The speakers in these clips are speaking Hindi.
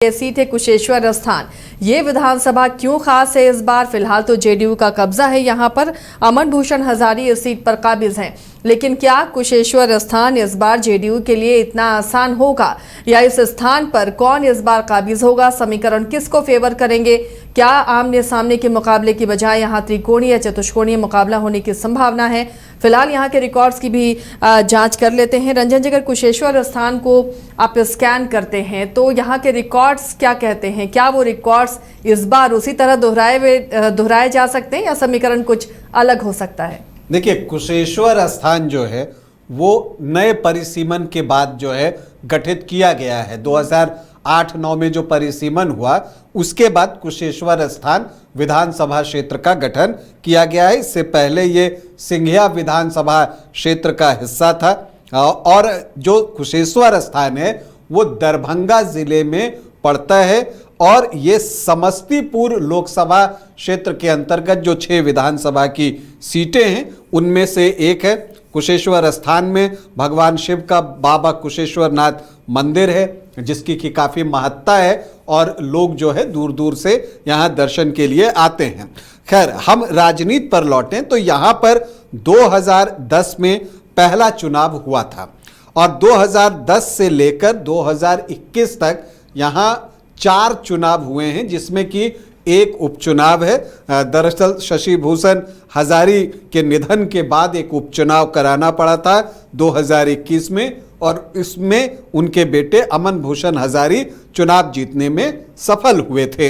ये सीट है कुशेश्वर स्थान। ये विधानसभा क्यों खास है इस बार? फिलहाल तो जेडीयू का कब्जा है यहाँ पर। अमन भूषण हजारी इस सीट पर काबिज हैं, लेकिन क्या कुशेश्वर स्थान इस बार जेडीयू के लिए इतना आसान होगा, या इस स्थान पर कौन इस बार काबिज होगा? समीकरण किसको फेवर करेंगे? क्या आमने सामने के मुकाबले की बजाय यहाँ त्रिकोणीय या चतुष्कोणीय मुकाबला होने की संभावना है? फिलहाल यहाँ के रिकॉर्ड्स की भी जांच कर लेते हैं। रंजन जी, अगर कुशेश्वर स्थान को आप स्कैन करते हैं तो यहाँ के रिकॉर्ड्स क्या कहते हैं? क्या वो रिकॉर्ड्स इस बार उसी तरह दोहराए जा सकते हैं या समीकरण कुछ अलग हो सकता है? देखिए, कुशेश्वर स्थान जो है वो नए परिसीमन के बाद जो है गठित किया गया है। 2008-9 में जो परिसीमन हुआ उसके बाद कुशेश्वर स्थान विधानसभा क्षेत्र का गठन किया गया है। इससे पहले ये सिंघिया विधानसभा क्षेत्र का हिस्सा था और जो कुशेश्वर स्थान है वो दरभंगा जिले में पड़ता है और ये समस्तीपुर लोकसभा क्षेत्र के अंतर्गत जो 6 विधानसभा की सीटें हैं उनमें से एक है। कुशेश्वर स्थान में भगवान शिव का बाबा कुशेश्वरनाथ मंदिर है जिसकी की काफ़ी महत्ता है और लोग जो है दूर दूर से यहाँ दर्शन के लिए आते हैं। खैर, हम राजनीति पर लौटें तो यहाँ पर 2010 में पहला चुनाव हुआ था और 2010 से लेकर 2021 तक यहाँ 4 चुनाव हुए हैं, जिसमें कि एक उपचुनाव है। दरअसल शशि भूषण हजारी के निधन के बाद एक उपचुनाव कराना पड़ा था 2021 में और इसमें उनके बेटे अमन भूषण हजारी चुनाव जीतने में सफल हुए थे।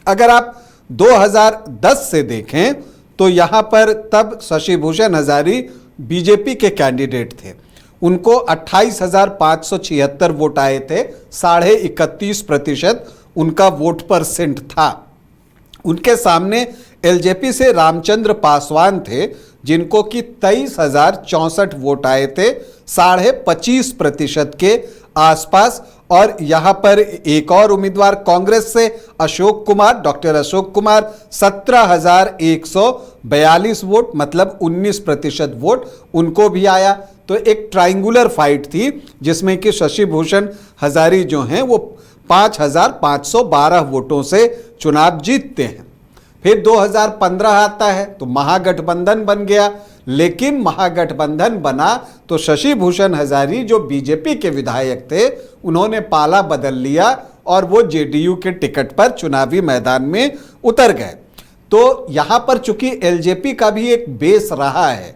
अगर आप 2010 से देखें तो यहाँ पर तब शशि भूषण हजारी बीजेपी के कैंडिडेट थे। उनको 28,576 वोट आए थे, 31.5% उनका वोट परसेंट था। उनके सामने एलजेपी से रामचंद्र पासवान थे जिनको कि 23,064 वोट आए थे, 25.5% के आसपास। और यहाँ पर एक और उम्मीदवार कांग्रेस से अशोक कुमार, डॉक्टर अशोक कुमार 17,142 वोट, मतलब 19% वोट उनको भी आया। तो एक ट्रायंगुलर फाइट थी जिसमें कि शशि भूषण हजारी जो हैं वो 5,512 वोटों से चुनाव जीतते हैं। फिर 2015 आता है तो महागठबंधन बन गया, लेकिन महागठबंधन बना तो शशि भूषण हजारी जो बीजेपी के विधायक थे उन्होंने पाला बदल लिया और वो जेडीयू के टिकट पर चुनावी मैदान में उतर गए। तो यहाँ पर चूंकि एलजेपी का भी एक बेस रहा है,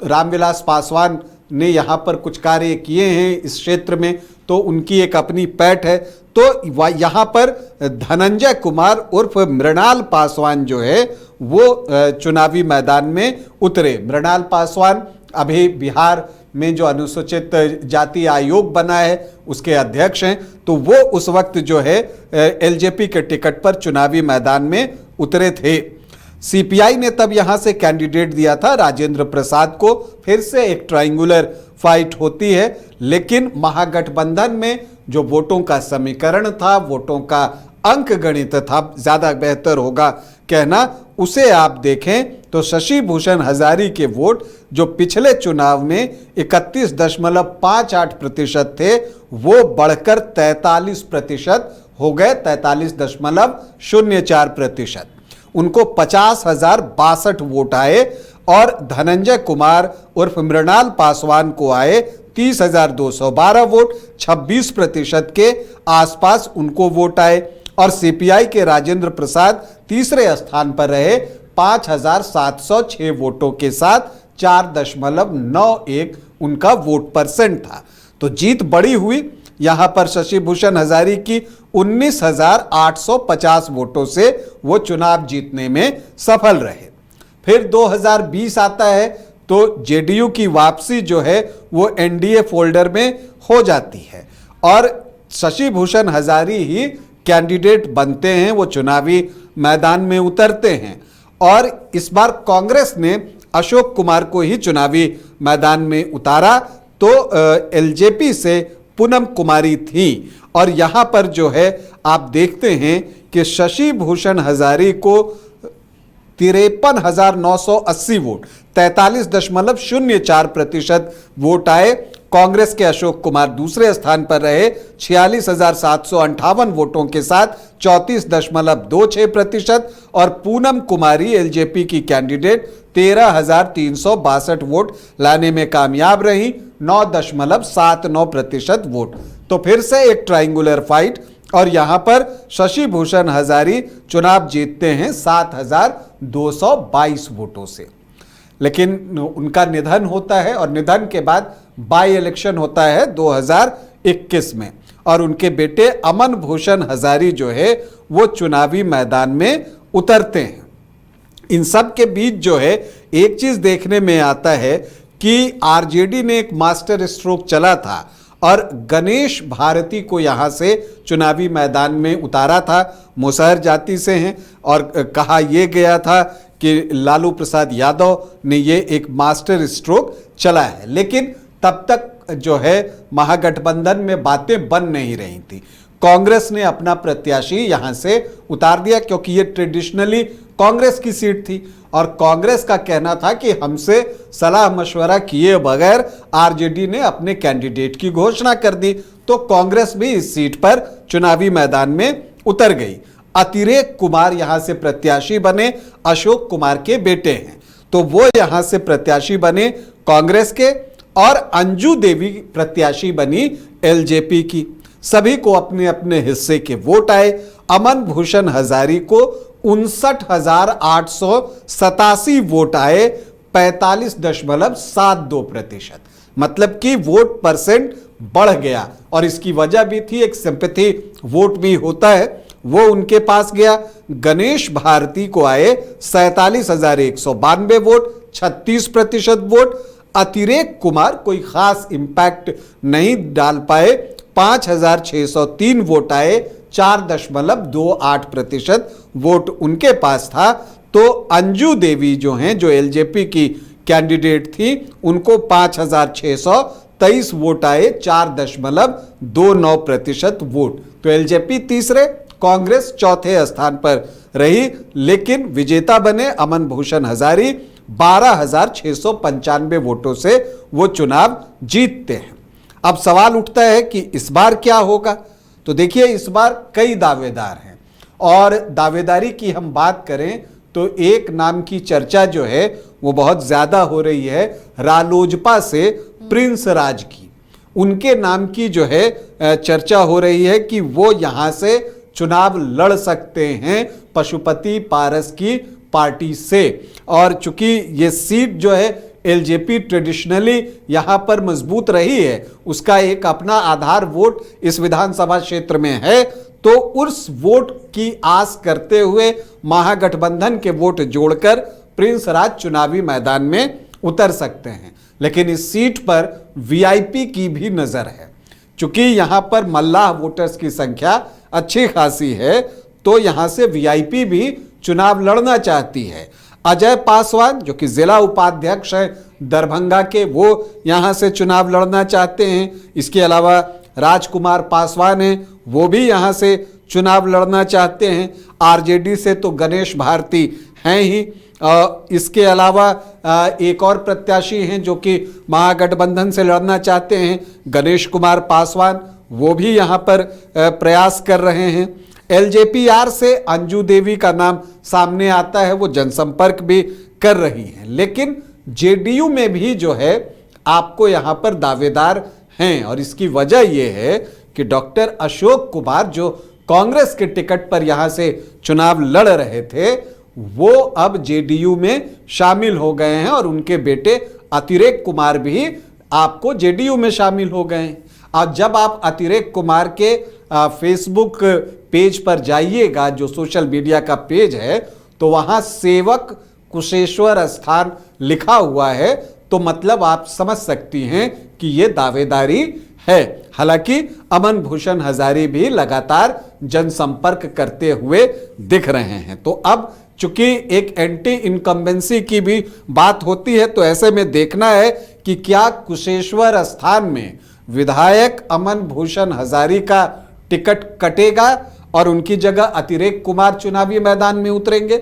रामविलास पासवान ने यहाँ पर कुछ कार्य किए हैं इस क्षेत्र में, तो उनकी एक अपनी पैठ है। तो यहाँ पर धनंजय कुमार उर्फ मृणाल पासवान जो है वो चुनावी मैदान में उतरे। मृणाल पासवान अभी बिहार में जो अनुसूचित जाति आयोग बना है उसके अध्यक्ष हैं, तो वो उस वक्त जो है एलजेपी के टिकट पर चुनावी मैदान में उतरे थे। सीपीआई ने तब यहां से कैंडिडेट दिया था राजेंद्र प्रसाद को। फिर से एक ट्रायंगुलर फाइट होती है, लेकिन महागठबंधन में जो वोटों का समीकरण था, वोटों का अंक गणित था, ज्यादा बेहतर होगा कहना, उसे आप देखें तो शशि भूषण हजारी के वोट जो पिछले चुनाव में 31.58% थे वो बढ़कर 43% हो गए, 43.04%। उनको 50,062 वोट आए और धनंजय कुमार उर्फ मृणाल पासवान को आए 30,212 वोट, 26% के आसपास उनको वोट आए। और सीपीआई के राजेंद्र प्रसाद तीसरे स्थान पर रहे 5,706 वोटों के साथ, 4.91 उनका वोट परसेंट था। तो जीत बड़ी हुई यहां पर शशि भूषण हजारी की 19,850 वोटों से वो चुनाव जीतने में सफल रहे। फिर 2020 आता है तो जेडीयू की वापसी जो है वो एनडीए फोल्डर में हो जाती है और शशि भूषण हजारी ही कैंडिडेट बनते हैं, वो चुनावी मैदान में उतरते हैं। और इस बार कांग्रेस ने अशोक कुमार को ही चुनावी मैदान में उतारा, तो एलजेपी से पूनम कुमारी थी। और यहां पर जो है आप देखते हैं कि शशि भूषण हजारी को 53,980 वोट, 43.04% वोट आए कांग्रेस के अशोक कुमार दूसरे स्थान पर रहे 46,758 वोटों के साथ 34.26% और पूनम कुमारी एलजेपी की कैंडिडेट 13,362 वोट लाने में कामयाब रही, 9.79% वोट। तो फिर से एक ट्रायंगुलर फाइट और यहां पर शशि भूषण हजारी चुनाव जीतते हैं 7,222 वोटों से। लेकिन उनका निधन होता है और निधन के बाद बाई इलेक्शन होता है 2021 में और उनके बेटे अमन भूषण हजारी जो है वो चुनावी मैदान में उतरते हैं। इन सब के बीच जो है एक चीज देखने में आता है कि आरजेडी ने एक मास्टर स्ट्रोक चला था और गणेश भारती को यहां से चुनावी मैदान में उतारा था। मुसहर जाति से हैं और कहा यह गया था कि लालू प्रसाद यादव ने ये एक मास्टर स्ट्रोक चला है, लेकिन तब तक जो है महागठबंधन में बातें बन नहीं रही थी। कांग्रेस ने अपना प्रत्याशी यहां से उतार दिया क्योंकि ये ट्रेडिशनली कांग्रेस की सीट थी और कांग्रेस का कहना था कि हमसे सलाह मशवरा किए बगैर आरजेडी ने अपने कैंडिडेट की घोषणा कर दी, तो कांग्रेस भी इस सीट पर चुनावी मैदान में उतर गई। अतिरेक कुमार यहां से प्रत्याशी बने, अशोक कुमार के बेटे हैं, तो वो यहां से प्रत्याशी बने कांग्रेस के और अंजू देवी प्रत्याशी बनी एलजेपी की। सभी को अपने अपने हिस्से के वोट आए। अमन भूषण हजारी को 59,887 वोट आए, 45.72%, मतलब कि वोट परसेंट बढ़ गया और इसकी वजह भी थी, एक सिंपैथी वोट भी होता है, वो उनके पास गया। गणेश भारती को आए 47,192 वोट, 36% वोट। अतिरेक कुमार कोई खास इंपैक्ट नहीं डाल पाए, 5,603 वोट आए, 4.28% वोट उनके पास था। तो अंजू देवी जो हैं, जो एलजेपी की कैंडिडेट थी, उनको 5,623 वोट आए, 4.29% वोट। तो एलजेपी तीसरे, कांग्रेस चौथे स्थान पर रही, लेकिन विजेता बने अमन भूषण हजारी, 12,695 वोटों से वो चुनाव जीतते हैं। अब सवाल उठता है कि इस बार क्या होगा। तो देखिए, इस बार कई दावेदार हैं और दावेदारी की हम बात करें तो एक नाम की चर्चा जो है वो बहुत ज्यादा हो रही है, रालोजपा से प्रिंस राज की। उनके नाम की जो है चर्चा हो रही है कि वो यहां से चुनाव लड़ सकते हैं पशुपति पारस की पार्टी से। और चूंकि ये सीट जो है एलजेपी ट्रेडिशनली यहां पर मजबूत रही है, उसका एक अपना आधार वोट इस विधानसभा क्षेत्र में है, तो उस वोट की आस करते हुए महागठबंधन के वोट जोड़कर प्रिंस राज चुनावी मैदान में उतर सकते हैं। लेकिन इस सीट पर वीआईपी की भी नजर है, चूंकि यहां पर मल्लाह वोटर्स की संख्या अच्छी खासी है, तो यहां से वीआईपी भी चुनाव लड़ना चाहती है। अजय पासवान जो कि जिला उपाध्यक्ष हैं दरभंगा के, वो यहां से चुनाव लड़ना चाहते हैं। इसके अलावा राजकुमार पासवान हैं, वो भी यहां से चुनाव लड़ना चाहते हैं। आरजेडी से तो गणेश भारती हैं ही। इसके अलावा एक और प्रत्याशी हैं जो कि महागठबंधन से लड़ना चाहते हैं, गणेश कुमार पासवान, वो भी यहां पर प्रयास कर रहे हैं। एलजेपीआर से अंजू देवी का नाम सामने आता है, वो जनसंपर्क भी कर रही हैं। लेकिन जेडीयू में भी जो है आपको यहां पर दावेदार हैं और इसकी वजह यह है कि डॉक्टर अशोक कुमार जो कांग्रेस के टिकट पर यहां से चुनाव लड़ रहे थे, वो अब जेडीयू में शामिल हो गए हैं और उनके बेटे अतिरेक कुमार भी आपको जेडीयू में शामिल हो गए हैं। अब जब आप अतिरेक कुमार के फेसबुक पेज पर जाइएगा, जो सोशल मीडिया का पेज है, तो वहां सेवक कुशेश्वर स्थान लिखा हुआ है, तो मतलब आप समझ सकती हैं कि ये दावेदारी है। हालांकि अमन भूषण हजारी भी लगातार जनसंपर्क करते हुए दिख रहे हैं। तो अब चूंकि एक एंटी इनकम्बेंसी की भी बात होती है, तो ऐसे में देखना है कि क्या कुशेश्वर स्थान में विधायक अमन भूषण हजारी का टिकट कटेगा और उनकी जगह अतिरेक कुमार चुनावी मैदान में उतरेंगे,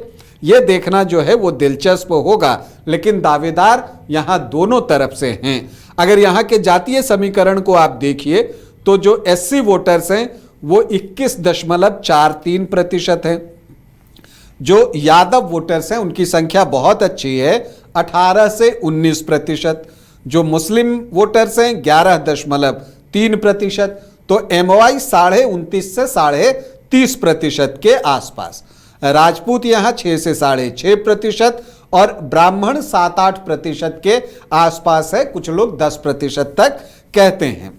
ये देखना जो है वो दिलचस्प होगा। लेकिन दावेदार यहाँ दोनों तरफ से हैं। अगर यहाँ के जातीय समीकरण को आप देखिए तो जो एससी वोटर्स हैं वो 21.43% हैं। जो यादव वोटर्स हैं उनकी संख्या बहुत अच्छी है, 18 से 19%। जो मुस्लिम वोटर्स हैं 11.3%। तो एमवाई 29.5 से 30.5% के आसपास। राजपूत यहाँ 6 से 6.5% और ब्राह्मण 7-8% के आसपास है। कुछ लोग 10% तक कहते हैं।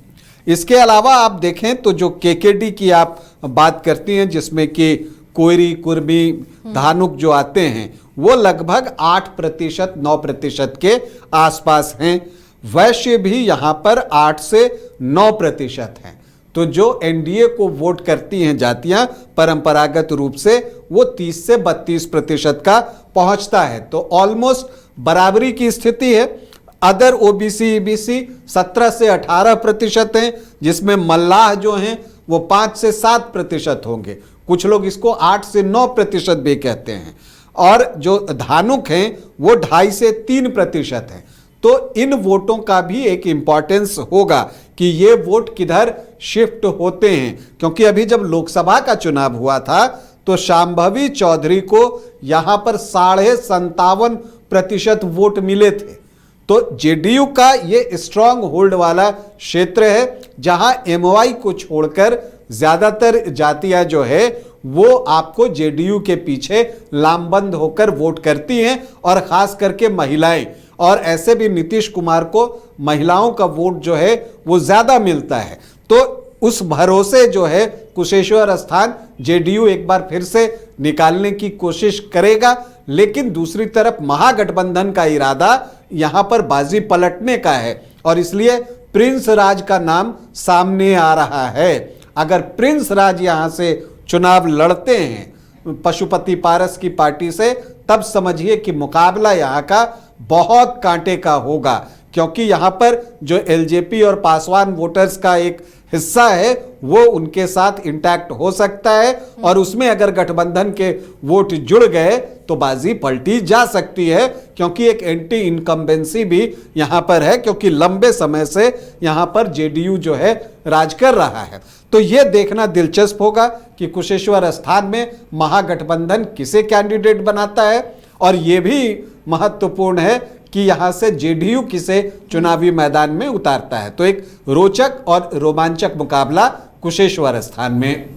इसके अलावा आप देखें तो जो केकेडी की आप बात करती हैं, जिसमें कि कोयरी, कुर्मी, धानुक जो आते हैं, वो लगभग 8% 9% के आसपास हैं। वैश्य भी यहाँ पर 8 से 9% हैं। तो जो एनडीए को वोट करती हैं जातियां परंपरागत रूप से, वो 30 से 32% का पहुंचता है। तो ऑलमोस्ट बराबरी की स्थिति है। अदर ओबीसी ईबीसी 17 से 18% हैं, जिसमें मल्लाह जो हैं वो 5 से 7% होंगे। कुछ लोग इसको 8 से 9% भी कहते हैं। और जो धानुक हैं वो 2.5 से 3% हैं। तो इन वोटों का भी एक इंपॉर्टेंस होगा कि ये वोट किधर शिफ्ट होते हैं, क्योंकि अभी जब लोकसभा का चुनाव हुआ था तो शांभवी चौधरी को यहां पर 57.5% वोट मिले थे। तो जेडीयू का ये स्ट्रांग होल्ड वाला क्षेत्र है, जहां एमवाई को छोड़कर ज्यादातर जातियां जो है वो आपको जेडीयू के पीछे लामबंद होकर वोट करती हैं, और खास करके महिलाएं। और ऐसे भी नीतीश कुमार को महिलाओं का वोट जो है वो ज्यादा मिलता है। तो उस भरोसे जो है कुशेश्वर स्थान जेडीयू एक बार फिर से निकालने की कोशिश करेगा। लेकिन दूसरी तरफ महागठबंधन का इरादा यहां पर बाजी पलटने का है, और इसलिए प्रिंस राज का नाम सामने आ रहा है। अगर प्रिंस राज यहां से चुनाव लड़ते हैं पशुपति पारस की पार्टी से, तब समझिए कि मुकाबला यहां का बहुत कांटे का होगा, क्योंकि यहां पर जो एलजेपी और पासवान वोटर्स का एक हिस्सा है वो उनके साथ इंटैक्ट हो सकता है, और उसमें अगर गठबंधन के वोट जुड़ गए तो बाजी पलटी जा सकती है, क्योंकि एक एंटी इनकम्बेंसी भी यहां पर है, क्योंकि लंबे समय से यहां पर जेडीयू जो है राज कर रहा है। तो यह देखना दिलचस्प होगा कि कुशेश्वर स्थान में महागठबंधन किसे कैंडिडेट बनाता है, और यह भी महत्वपूर्ण है कि यहां से जेडीयू किसे चुनावी मैदान में उतारता है। तो एक रोचक और रोमांचक मुकाबला कुशेश्वर स्थान में।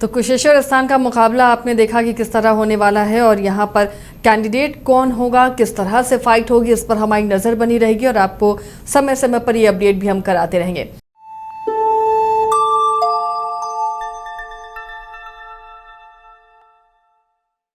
तो कुशेश्वर स्थान का मुकाबला आपने देखा कि किस तरह होने वाला है, और यहाँ पर कैंडिडेट कौन होगा, किस तरह से फाइट होगी, इस पर हमारी नज़र बनी रहेगी, और आपको समय समय पर ये अपडेट भी हम कराते रहेंगे।